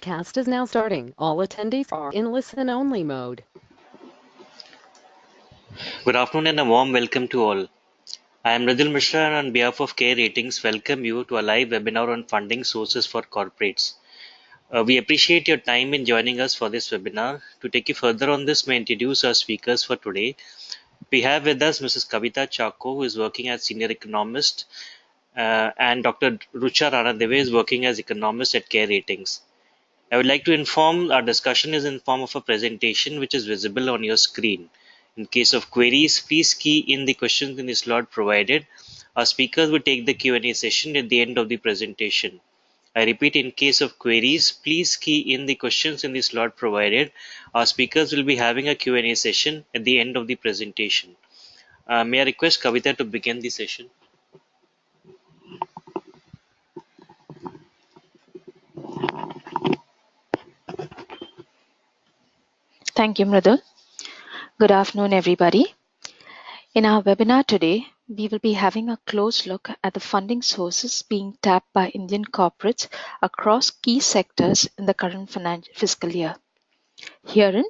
Cast is now starting. All attendees are in listen-only mode. Good afternoon and a warm welcome to all. I am Radil Mishra and on behalf of Care Ratings welcome you to a live webinar on funding sources for corporates. We appreciate your time in joining us for this webinar. To take you further on this, may I introduce our speakers for today. We have with us Mrs. Kavita Chacko, who is working as Senior Economist, and Dr. Rucha Ranadive is working as Economist at Care Ratings. I would like to inform our discussion is in form of a presentation which is visible on your screen. In case of queries, please key in the questions in the slot provided. Our speakers will take the Q&A session at the end of the presentation. I repeat, in case of queries, please key in the questions in the slot provided. Our speakers will be having a Q&A session at the end of the presentation. May I request Kavita to begin the session? Thank you, Mridul. Good afternoon, everybody. In our webinar today, we will be having a close look at the funding sources being tapped by Indian corporates across key sectors in the current fiscal year. Herein,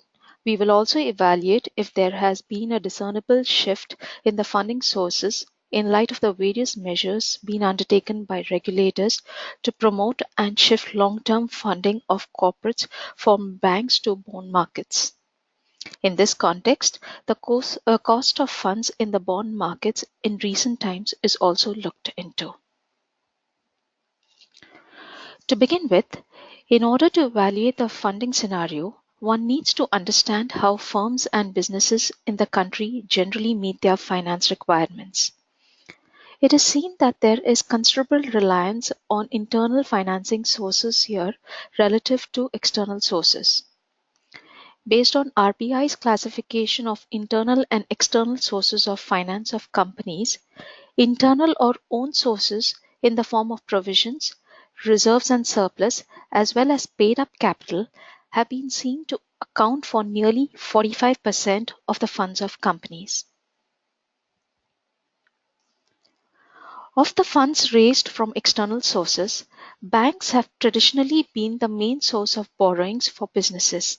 we will also evaluate if there has been a discernible shift in the funding sources in light of the various measures being undertaken by regulators to promote and shift long-term funding of corporates from banks to bond markets. In this context, the cost of funds in the bond markets in recent times is also looked into. To begin with, in order to evaluate the funding scenario, one needs to understand how firms and businesses in the country generally meet their finance requirements. It is seen that there is considerable reliance on internal financing sources here relative to external sources. Based on RBI's classification of internal and external sources of finance of companies, internal or own sources in the form of provisions, reserves and surplus, as well as paid up capital have been seen to account for nearly 45% of the funds of companies. Of the funds raised from external sources, banks have traditionally been the main source of borrowings for businesses.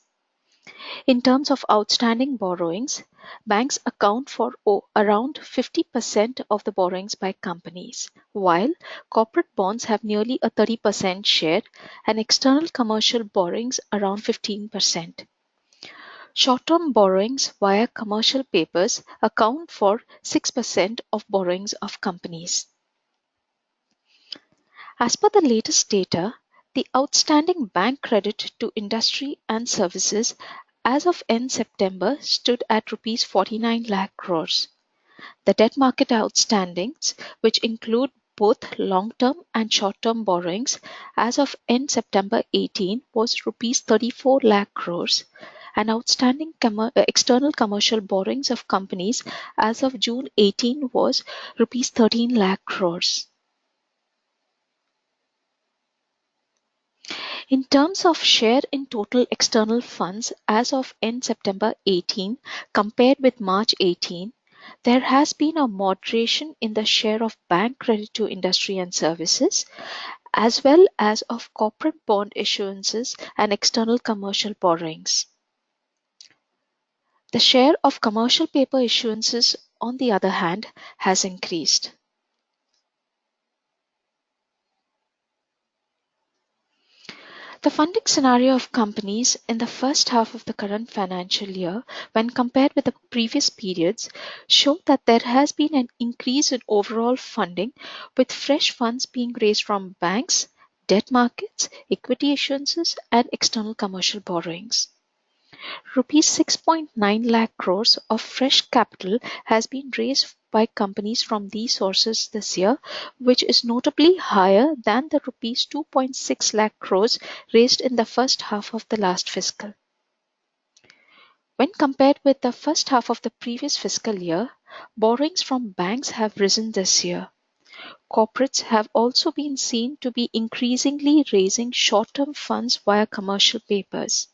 In terms of outstanding borrowings, banks account for around 50% of the borrowings by companies, while corporate bonds have nearly a 30% share and external commercial borrowings around 15%. Short-term borrowings via commercial papers account for 6% of borrowings of companies. As per the latest data, the outstanding bank credit to industry and services as of end September stood at Rs 49 lakh crores. The debt market outstandings, which include both long-term and short-term borrowings, as of end September 18 was Rs 34 lakh crores, and outstanding external commercial borrowings of companies as of June 18 was Rs 13 lakh crores. In terms of share in total external funds as of end September 18 compared with March 18, there has been a moderation in the share of bank credit to industry and services, as well as of corporate bond issuances and external commercial borrowings. The share of commercial paper issuances, on the other hand, has increased. The funding scenario of companies in the first half of the current financial year, when compared with the previous periods, show that there has been an increase in overall funding, with fresh funds being raised from banks, debt markets, equity issuances, and external commercial borrowings. Rupees 6.9 lakh crores of fresh capital has been raised by companies from these sources this year, which is notably higher than the rupees 2.6 lakh crores raised in the first half of the last fiscal. When compared with the first half of the previous fiscal year, borrowings from banks have risen this year. Corporates have also been seen to be increasingly raising short-term funds via commercial papers.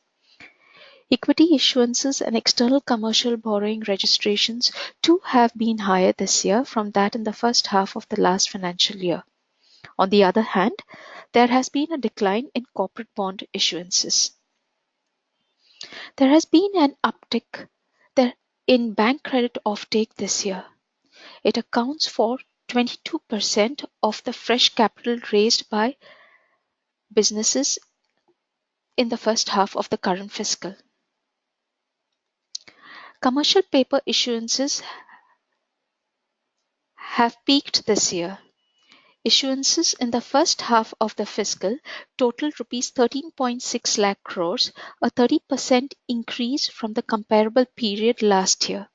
Equity issuances and external commercial borrowing registrations too have been higher this year from that in the first half of the last financial year. On the other hand, there has been a decline in corporate bond issuances. There has been an uptick in bank credit offtake this year. It accounts for 22% of the fresh capital raised by businesses in the first half of the current fiscal. Commercial paper issuances have peaked this year. Issuances in the first half of the fiscal totaled rupees 13.6 lakh crores, a 30% increase from the comparable period last year.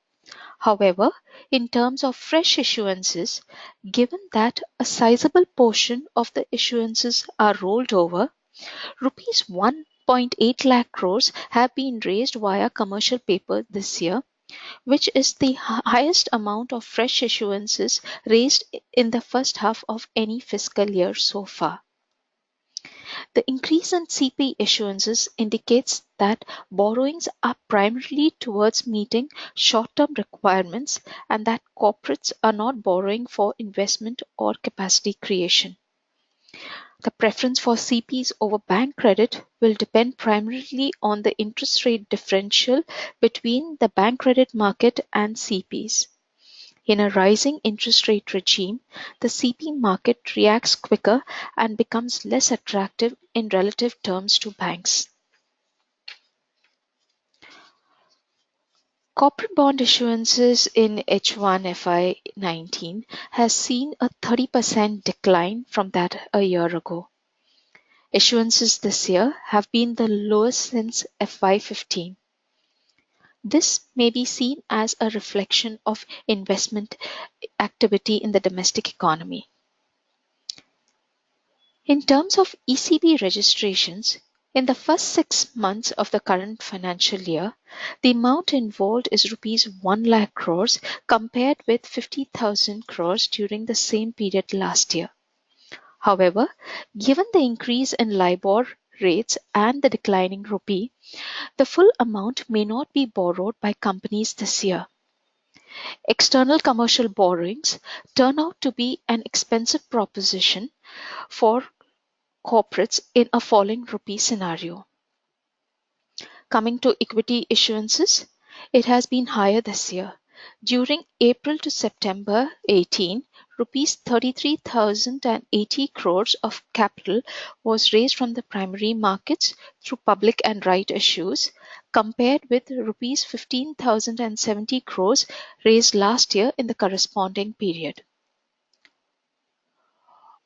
However, in terms of fresh issuances, given that a sizable portion of the issuances are rolled over, rupees 1.8 lakh crores have been raised via commercial paper this year, which is the highest amount of fresh issuances raised in the first half of any fiscal year so far. The increase in CP issuances indicates that borrowings are primarily towards meeting short-term requirements and that corporates are not borrowing for investment or capacity creation. The preference for CPs over bank credit will depend primarily on the interest rate differential between the bank credit market and CPs. In a rising interest rate regime, the CP market reacts quicker and becomes less attractive in relative terms to banks. Corporate bond issuances in H1 FY19 has seen a 30% decline from that a year ago. Issuances this year have been the lowest since FY15. This may be seen as a reflection of investment activity in the domestic economy. In terms of ECB registrations, in the first 6 months of the current financial year, the amount involved is rupees 1 lakh crores compared with 50,000 crores during the same period last year. However, given the increase in LIBOR rates and the declining rupee, the full amount may not be borrowed by companies this year. External commercial borrowings turn out to be an expensive proposition for corporates in a falling rupee scenario. Coming to equity issuances, it has been higher this year. During April to September 18, rupees 33,080 crores of capital was raised from the primary markets through public and right issues, compared with rupees 15,070 crores raised last year in the corresponding period.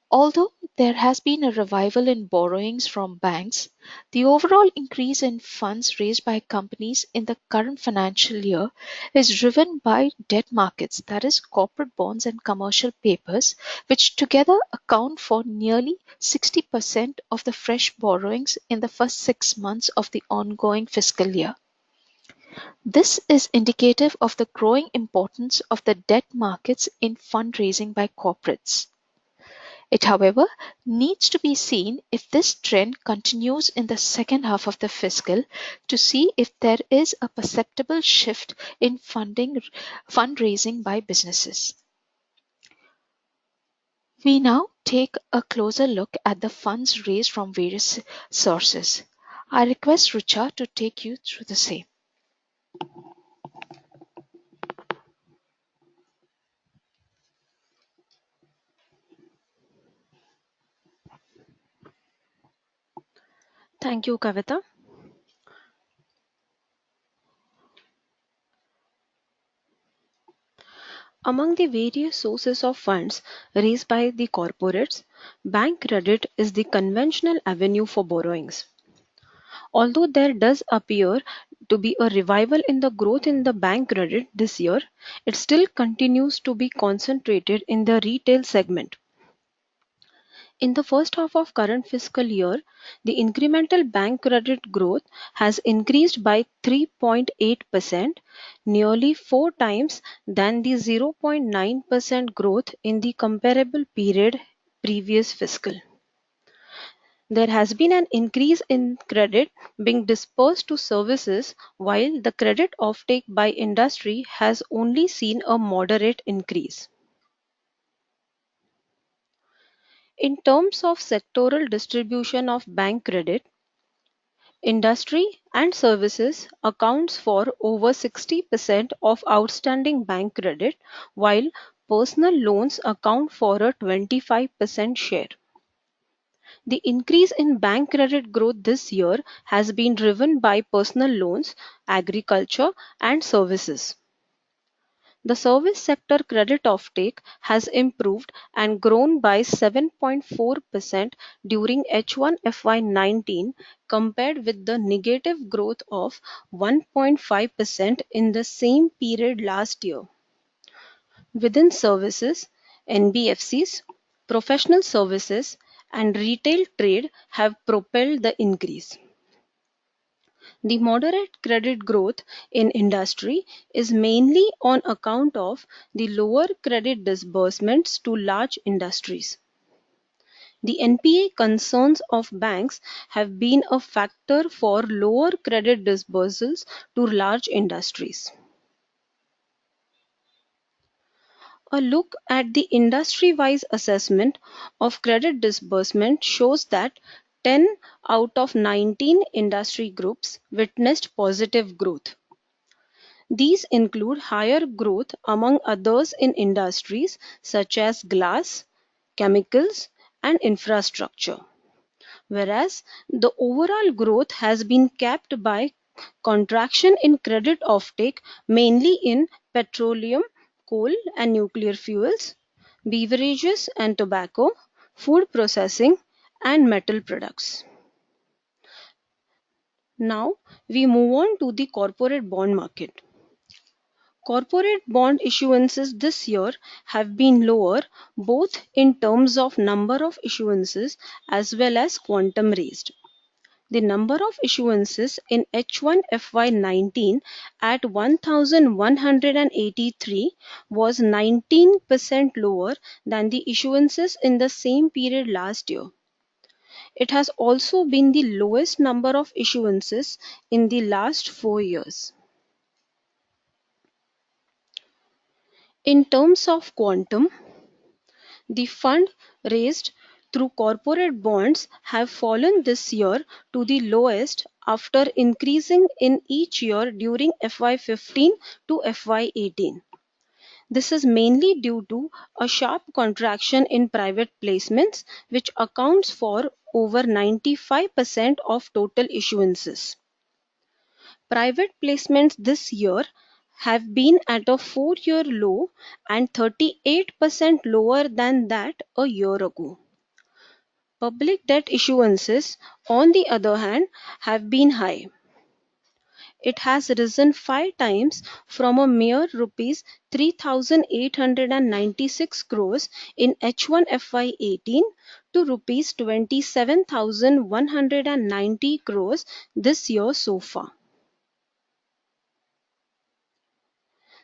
Although there has been a revival in borrowings from banks, the overall increase in funds raised by companies in the current financial year is driven by debt markets, that is, corporate bonds and commercial papers, which together account for nearly 60% of the fresh borrowings in the first 6 months of the ongoing fiscal year. This is indicative of the growing importance of the debt markets in fundraising by corporates. It, however, needs to be seen if this trend continues in the second half of the fiscal to see if there is a perceptible shift in fundraising by businesses. We now take a closer look at the funds raised from various sources. I request Rucha to take you through the same. Thank you, Kavita. Among the various sources of funds raised by the corporates, bank credit is the conventional avenue for borrowings. Although there does appear to be a revival in the growth in the bank credit this year, it still continues to be concentrated in the retail segment. In the first half of current fiscal year, the incremental bank credit growth has increased by 3.8%, nearly 4 times than the 0.9% growth in the comparable period previous fiscal. There has been an increase in credit being dispersed to services, while the credit offtake by industry has only seen a moderate increase. In terms of sectoral distribution of bank credit, industry and services accounts for over 60% of outstanding bank credit, while personal loans account for a 25% share. The increase in bank credit growth this year has been driven by personal loans, agriculture, and services. The service sector credit offtake has improved and grown by 7.4% during H1 FY19 compared with the negative growth of 1.5% in the same period last year. Within services, NBFCs, professional services, and retail trade have propelled the increase. The moderate credit growth in industry is mainly on account of the lower credit disbursements to large industries. The NPA concerns of banks have been a factor for lower credit disbursals to large industries. A look at the industry-wise assessment of credit disbursement shows that 10 out of 19 industry groups witnessed positive growth. These include higher growth among others in industries such as glass, chemicals, and infrastructure, whereas the overall growth has been capped by contraction in credit offtake mainly in petroleum, coal and nuclear fuels, beverages and tobacco, food processing, and metal products. Now we move on to the corporate bond market. Corporate bond issuances this year have been lower both in terms of number of issuances as well as quantum raised. The number of issuances in H1 FY19 at 1183 was 19% lower than the issuances in the same period last year. It has also been the lowest number of issuances in the last 4 years. In terms of quantum, the fund raised through corporate bonds have fallen this year to the lowest after increasing in each year during FY15 to FY18. This is mainly due to a sharp contraction in private placements, which accounts for over 95% of total issuances. Private placements this year have been at a 4-year low and 38% lower than that a year ago. Public debt issuances, on the other hand, have been high. It has risen 5 times from a mere rupees 3,896 crores in H1 FY18 to rupees 27,190 crores this year so far.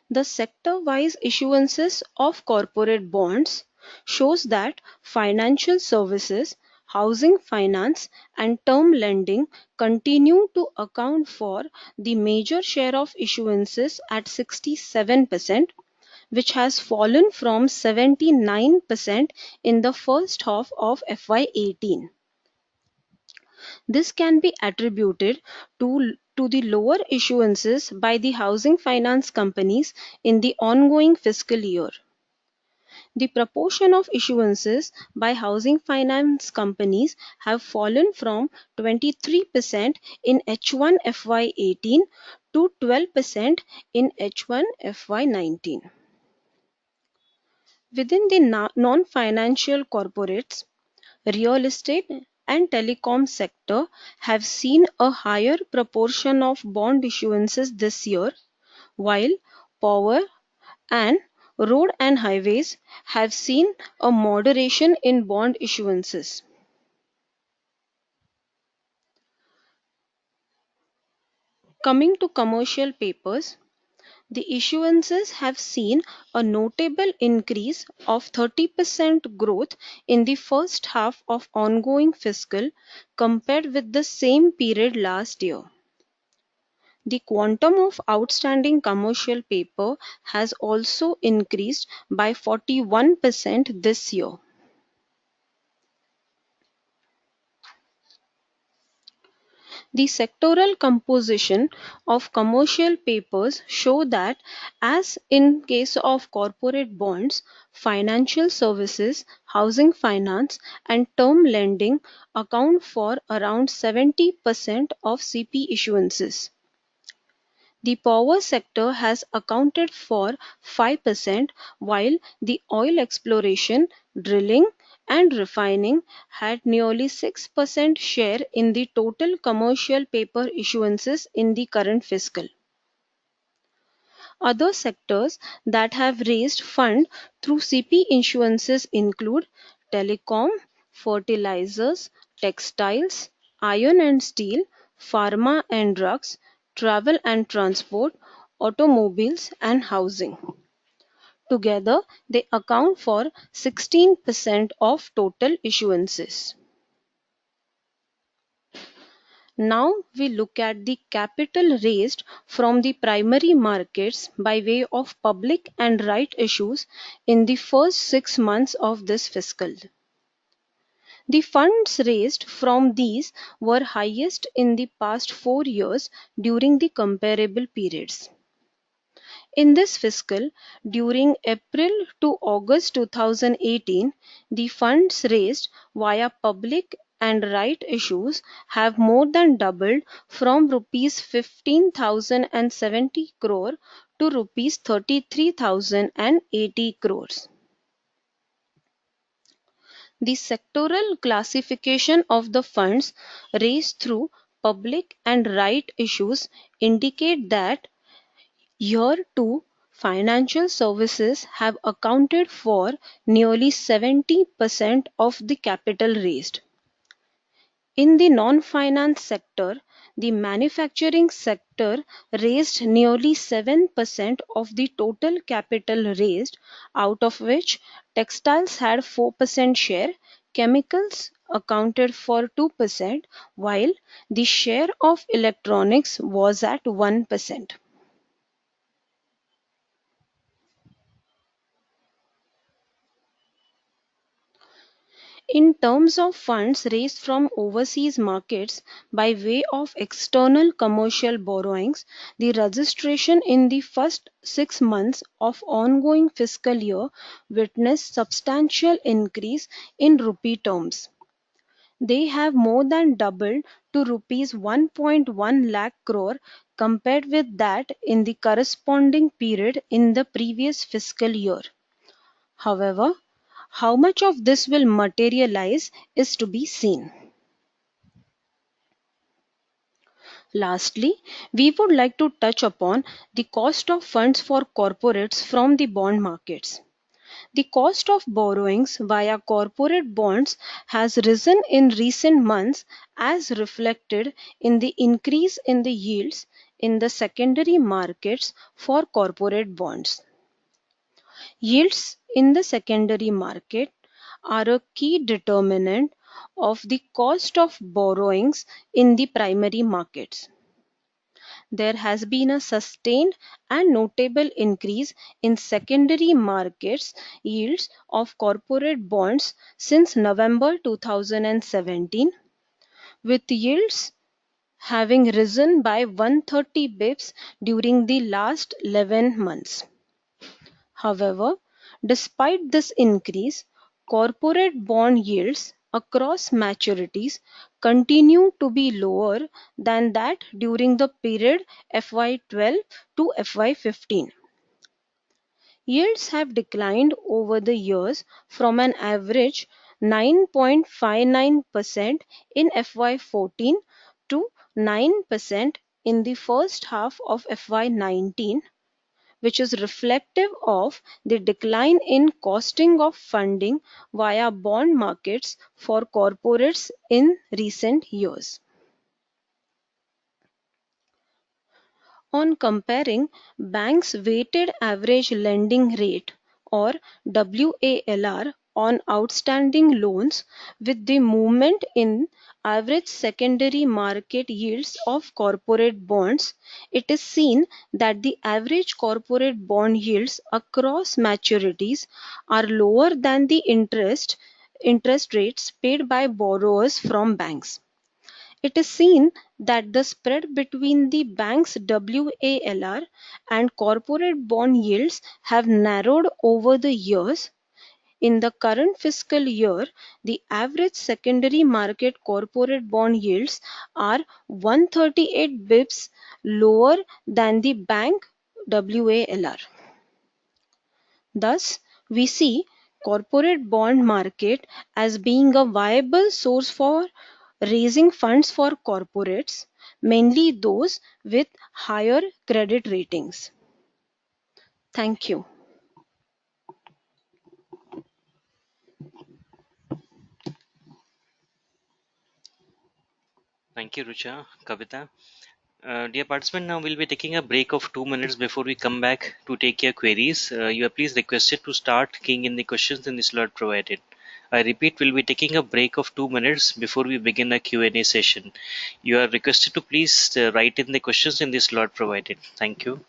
The sector-wise issuances of corporate bonds shows that financial services, housing finance and term lending continue to account for the major share of issuances at 67%, which has fallen from 79% in the first half of FY18. This can be attributed to the lower issuances by the housing finance companies in the ongoing fiscal year. The proportion of issuances by housing finance companies have fallen from 23% in H1 FY18 to 12% in H1 FY19. Within the non-financial corporates, real estate and telecom sector have seen a higher proportion of bond issuances this year, while power and road and highways have seen a moderation in bond issuances. Coming to commercial papers, the issuances have seen a notable increase of 30% growth in the first half of ongoing fiscal compared with the same period last year. The quantum of outstanding commercial paper has also increased by 41% this year. The sectoral composition of commercial papers show that, as in case of corporate bonds, financial services, housing finance, and term lending account for around 70% of CP issuances. The power sector has accounted for 5%, while the oil exploration, drilling, and refining had nearly 6% share in the total commercial paper issuances in the current fiscal. Other sectors that have raised fund through CP issuances include telecom, fertilizers, textiles, iron and steel, pharma and drugs, travel and transport, automobiles and housing. Together, they account for 16% of total issuances. Now we look at the capital raised from the primary markets by way of public and right issues in the first 6 months of this fiscal. The funds raised from these were highest in the past 4 years during the comparable periods. In this fiscal, during April to August 2018, the funds raised via public and right issues have more than doubled from rupees 15,070 crore to rupees 33,080 crores. The sectoral classification of the funds raised through public and right issues indicate that Year 2 financial services have accounted for nearly 70% of the capital raised. In the non-finance sector, the manufacturing sector raised nearly 7% of the total capital raised, out of which textiles had 4% share, chemicals accounted for 2%, while the share of electronics was at 1%. In terms of funds raised from overseas markets by way of external commercial borrowings, the registration in the first 6 months of ongoing fiscal year witnessed substantial increase in rupee terms. They have more than doubled to rupees 1.1 lakh crore compared with that in the corresponding period in the previous fiscal year. However, how much of this will materialize is to be seen. Lastly, we would like to touch upon the cost of funds for corporates from the bond markets. The cost of borrowings via corporate bonds has risen in recent months as reflected in the increase in the yields in the secondary markets for corporate bonds. Yields in the secondary market are a key determinant of the cost of borrowings in the primary markets. There has been a sustained and notable increase in secondary markets yields of corporate bonds since November 2017, with yields having risen by 130 bips during the last 11 months. However, despite this increase, corporate bond yields across maturities continue to be lower than that during the period FY12 to FY15. Yields have declined over the years from an average 9.59% in FY14 to 9% in the first half of FY19, which is reflective of the decline in costing of funding via bond markets for corporates in recent years. On comparing banks' weighted average lending rate or WALR on outstanding loans with the movement in average secondary market yields of corporate bonds, it is seen that the average corporate bond yields across maturities are lower than the interest rates paid by borrowers from banks. It is seen that the spread between the bank's WALR and corporate bond yields have narrowed over the years. In the current fiscal year, the average secondary market corporate bond yields are 138 bips lower than the bank WALR. Thus, we see corporate bond market as being a viable source for raising funds for corporates, mainly those with higher credit ratings. Thank you. Thank you, Rucha, Kavita. Dear participant, now we'll be taking a break of 2 minutes before we come back to take your queries. You are please requested to start keying in the questions in the slot provided. I repeat, we'll be taking a break of 2 minutes before we begin a Q&A session. You are requested to please write in the questions in the slot provided. Thank you.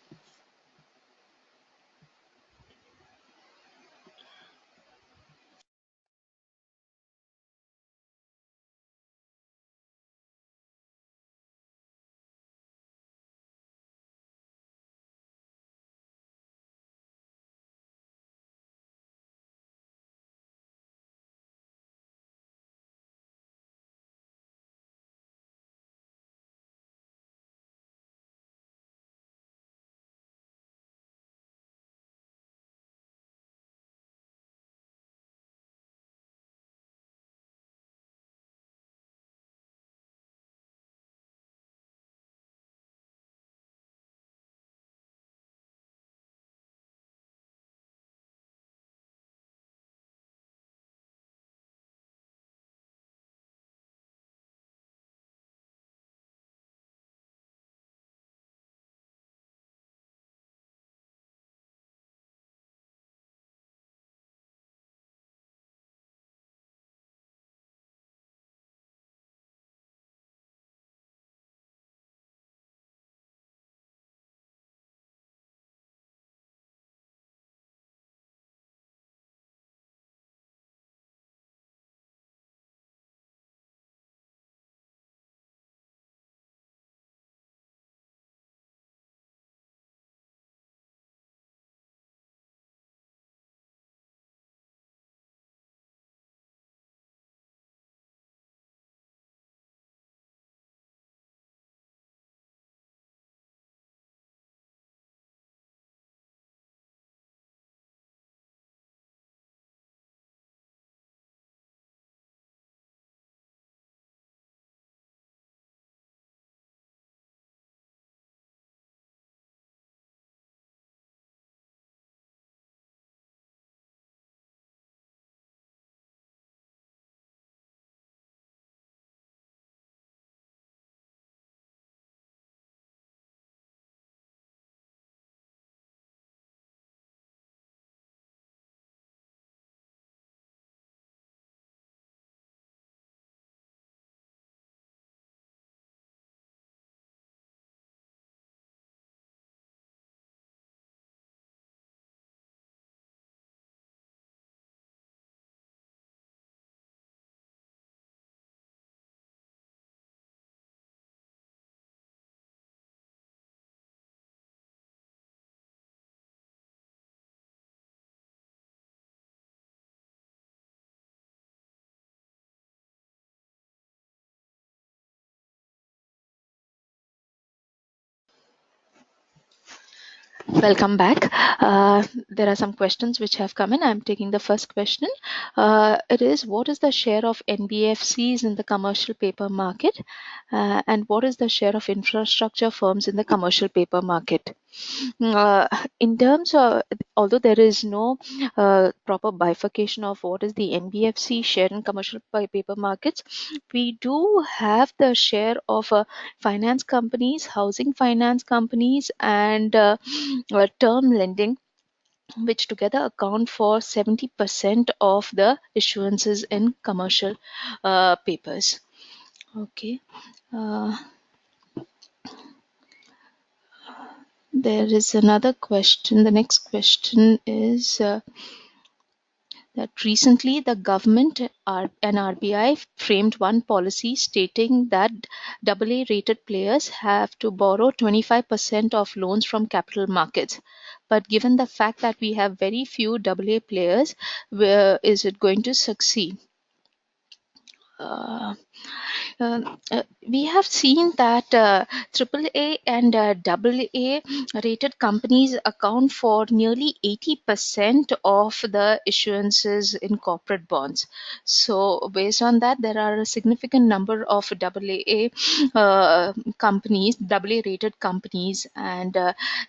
Welcome back. There are some questions which have come in. I'm taking the first question. It is, what is the share of NBFCs in the commercial paper market? And what is the share of infrastructure firms in the commercial paper market? In terms of, although there is no proper bifurcation of what is the NBFC share in commercial paper markets, we do have the share of finance companies, housing finance companies, and term lending, which together account for 70% of the issuances in commercial papers. Okay. Uh, there is another question. The next question is that recently the government and RBI framed one policy stating that AA rated players have to borrow 25% of loans from capital markets. But given the fact that we have very few AA players, where is it going to succeed? Uh, we have seen that AAA and AA rated companies account for nearly 80% of the issuances in corporate bonds. So, based on that, there are a significant number of AA companies, AA rated companies, and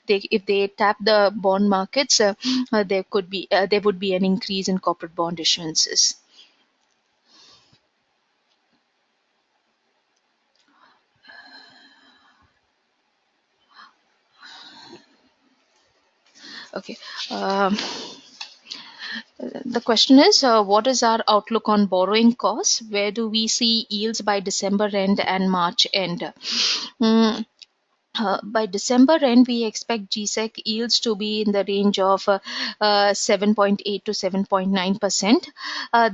if they tap the bond markets, there would be an increase in corporate bond issuances. Okay. Um, The question is, what is our outlook on borrowing costs? Where do we see yields by December end and March end? Mm, by December end, we expect GSEC yields to be in the range of 7.8 to 7.9%.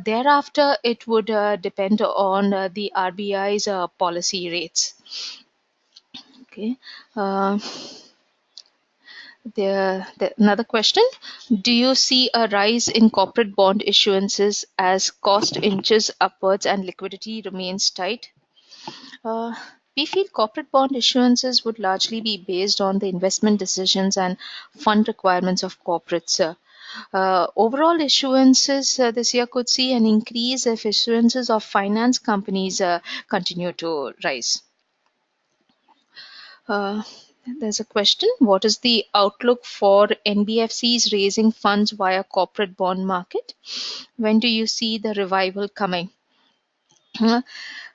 Thereafter, it would depend on the RBI's policy rates. Okay. Uh, Another question. Do you see a rise in corporate bond issuances as cost inches upwards and liquidity remains tight? Uh, we feel corporate bond issuances would largely be based on the investment decisions and fund requirements of corporates. Overall issuances this year could see an increase if issuances of finance companies continue to rise. Uh, there's a question. What is the outlook for NBFCs raising funds via corporate bond market? When do you see the revival coming?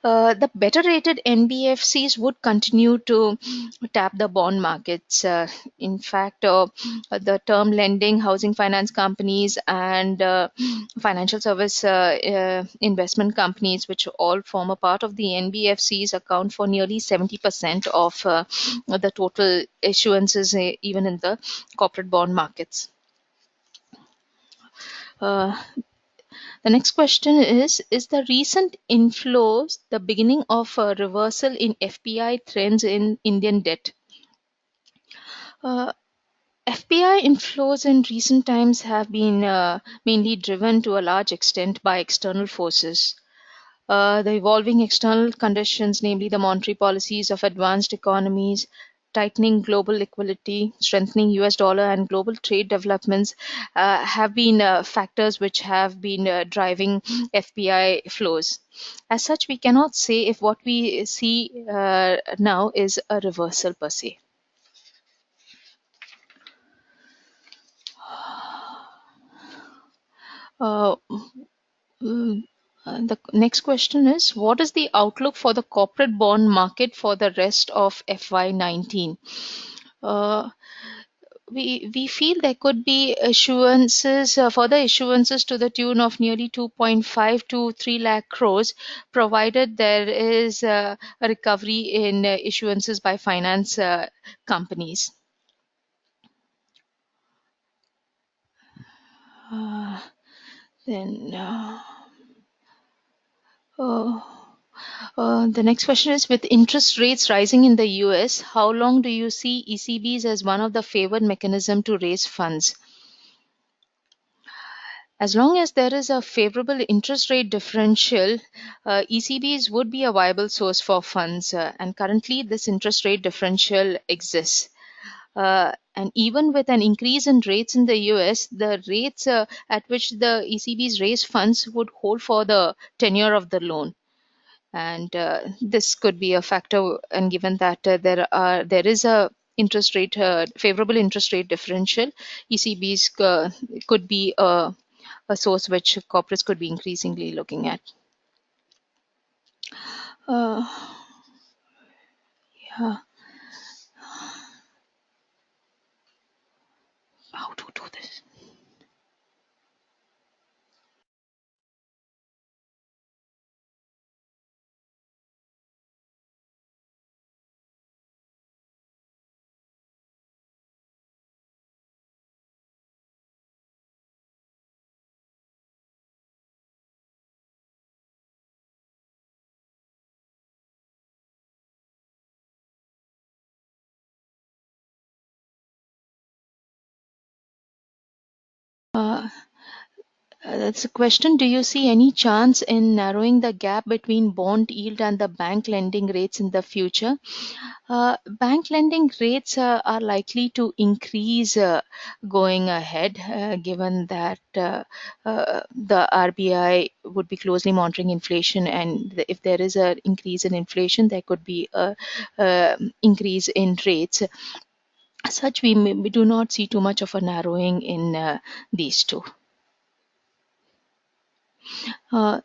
The better rated NBFCs would continue to tap the bond markets. In fact, the term lending, housing finance companies, and financial service investment companies, which all form a part of the NBFCs, account for nearly 70% of the total issuances, even in the corporate bond markets. Uh, The next question is the recent inflows the beginning of a reversal in FPI trends in Indian debt? Uh, FPI inflows in recent times have been mainly driven to a large extent by external forces. The evolving external conditions, namely the monetary policies of advanced economies, tightening global liquidity, strengthening US dollar, and global trade developments, have been factors which have been driving FPI flows. As such, we cannot say if what we see now is a reversal per se. Uh, Mm, the next question is, what is the outlook for the corporate bond market for the rest of FY19? Uh, we feel there could be issuances, further issuances to the tune of nearly 2.5 to 3 lakh crores, provided there is a recovery in issuances by finance companies. Uh, then. Oh. The next question is, with interest rates rising in the US, how long do you see ECBs as one of the favored mechanism to raise funds? As long as there is a favorable interest rate differential, ECBs would be a viable source for funds, and currently this interest rate differential exists. And even with an increase in rates in the US, the rates at which the ECBs raise funds would hold for the tenure of the loan, and this could be a factor. And given that there is a interest rate favorable interest rate differential, ECBs could be a source which corporates could be increasingly looking at. uh, yeah, how to do this. That's a question. Do you see any chance in narrowing the gap between bond yield and the bank lending rates in the future? Bank lending rates are likely to increase going ahead, given that the RBI would be closely monitoring inflation, and if there is an increase in inflation, there could be a increase in rates. As such, we do not see too much of a narrowing in these two. Uh,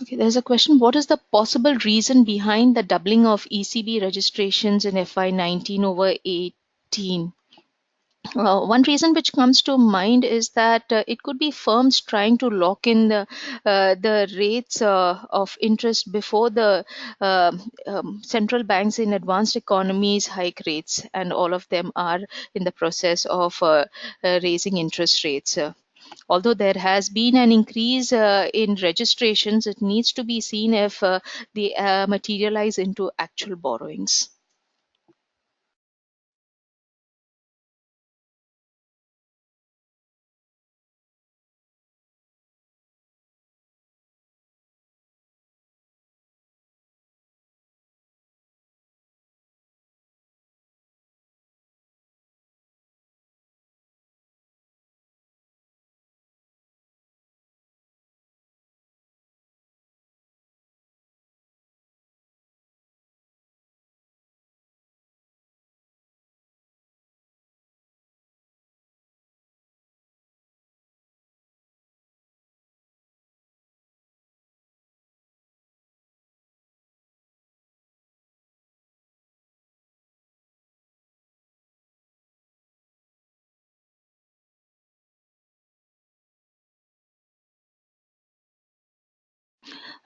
Okay, there's a question. What is the possible reason behind the doubling of ECB registrations in FY19 over 18? One reason which comes to mind is that it could be firms trying to lock in the rates of interest before the central banks in advanced economies hike rates, and all of them are in the process of raising interest rates. Although there has been an increase in registrations, it needs to be seen if they materialize into actual borrowings.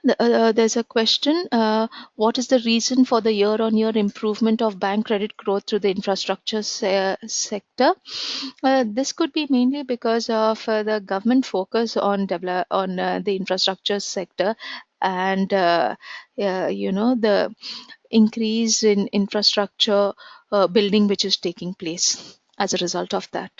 There's a question. What is the reason for the year-on-year improvement of bank credit growth through the infrastructure sector? This could be mainly because of the government focus on the infrastructure sector, and the increase in infrastructure building which is taking place as a result of that.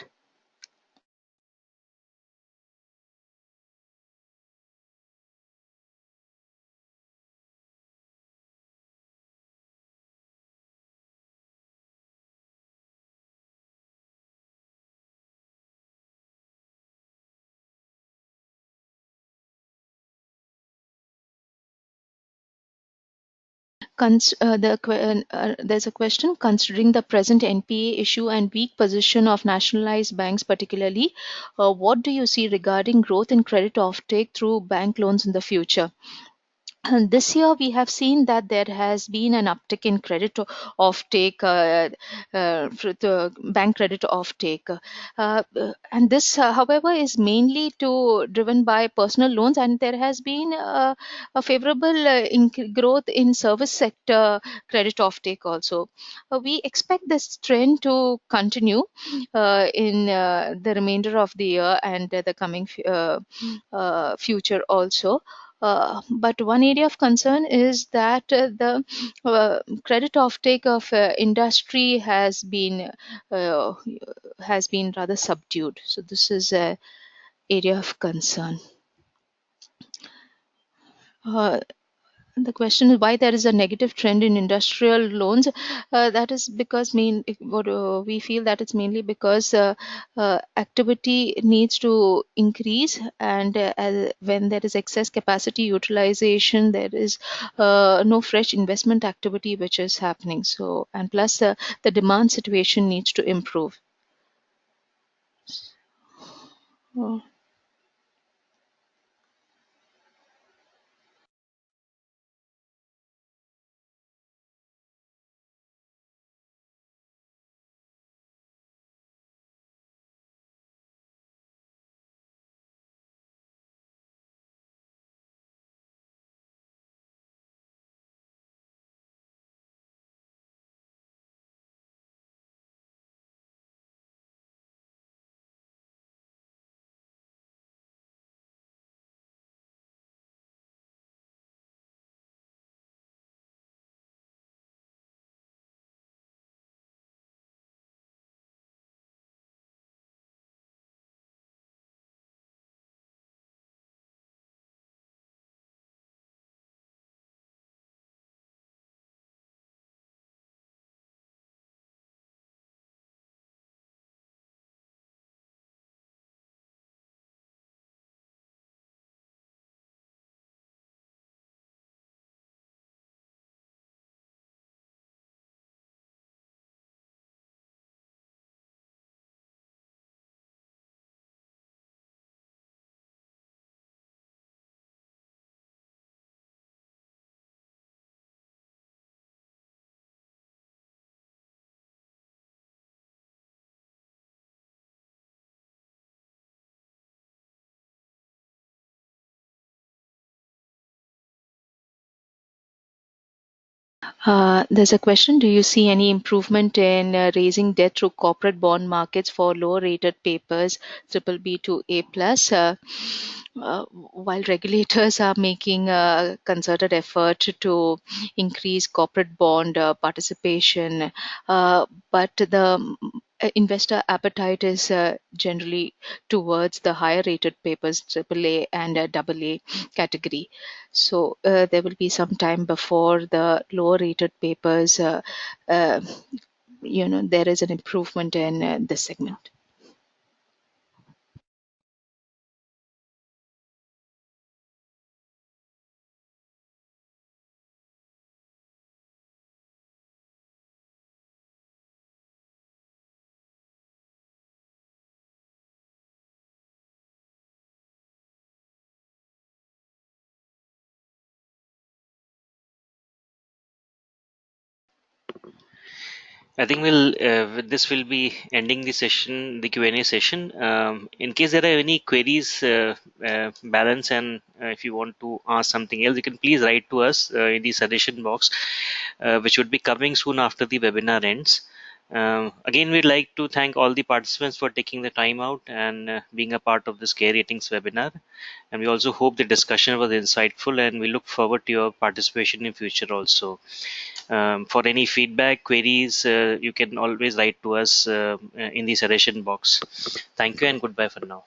There's a question. Considering the present NPA issue and weak position of nationalized banks, particularly, what do you see regarding growth in credit offtake through bank loans in the future? And this year, we have seen that there has been an uptick in credit offtake, for the bank credit offtake, and this, however, is mainly driven by personal loans, and there has been a favorable growth in service sector credit offtake also. We expect this trend to continue in the remainder of the year and the coming future also. But one area of concern is that the credit offtake of industry uh, has been rather subdued. So this is a area of concern. Uh, the question is why there is a negative trend in industrial loans. That is because we feel that it's mainly because activity needs to increase, and when there is excess capacity utilization, there is no fresh investment activity which is happening. So, and plus the demand situation needs to improve. Uh, There's a question. Do you see any improvement in raising debt through corporate bond markets for lower rated papers, triple B to A plus? While regulators are making a concerted effort to increase corporate bond participation, but the investor appetite is generally towards the higher rated papers, AAA and AA category. So there will be some time before the lower rated papers, uh, there is an improvement in this segment. I think we'll with this will be ending the session, the Q&A session. In case there are any queries, balance, and if you want to ask something else, you can please write to us in the suggestion box, which would be coming soon after the webinar ends. Again, we'd like to thank all the participants for taking the time out and being a part of this care ratings webinar. And we also hope the discussion was insightful, and we look forward to your participation in future also. For any feedback, queries, you can always write to us in the suggestion box. Thank you and goodbye for now.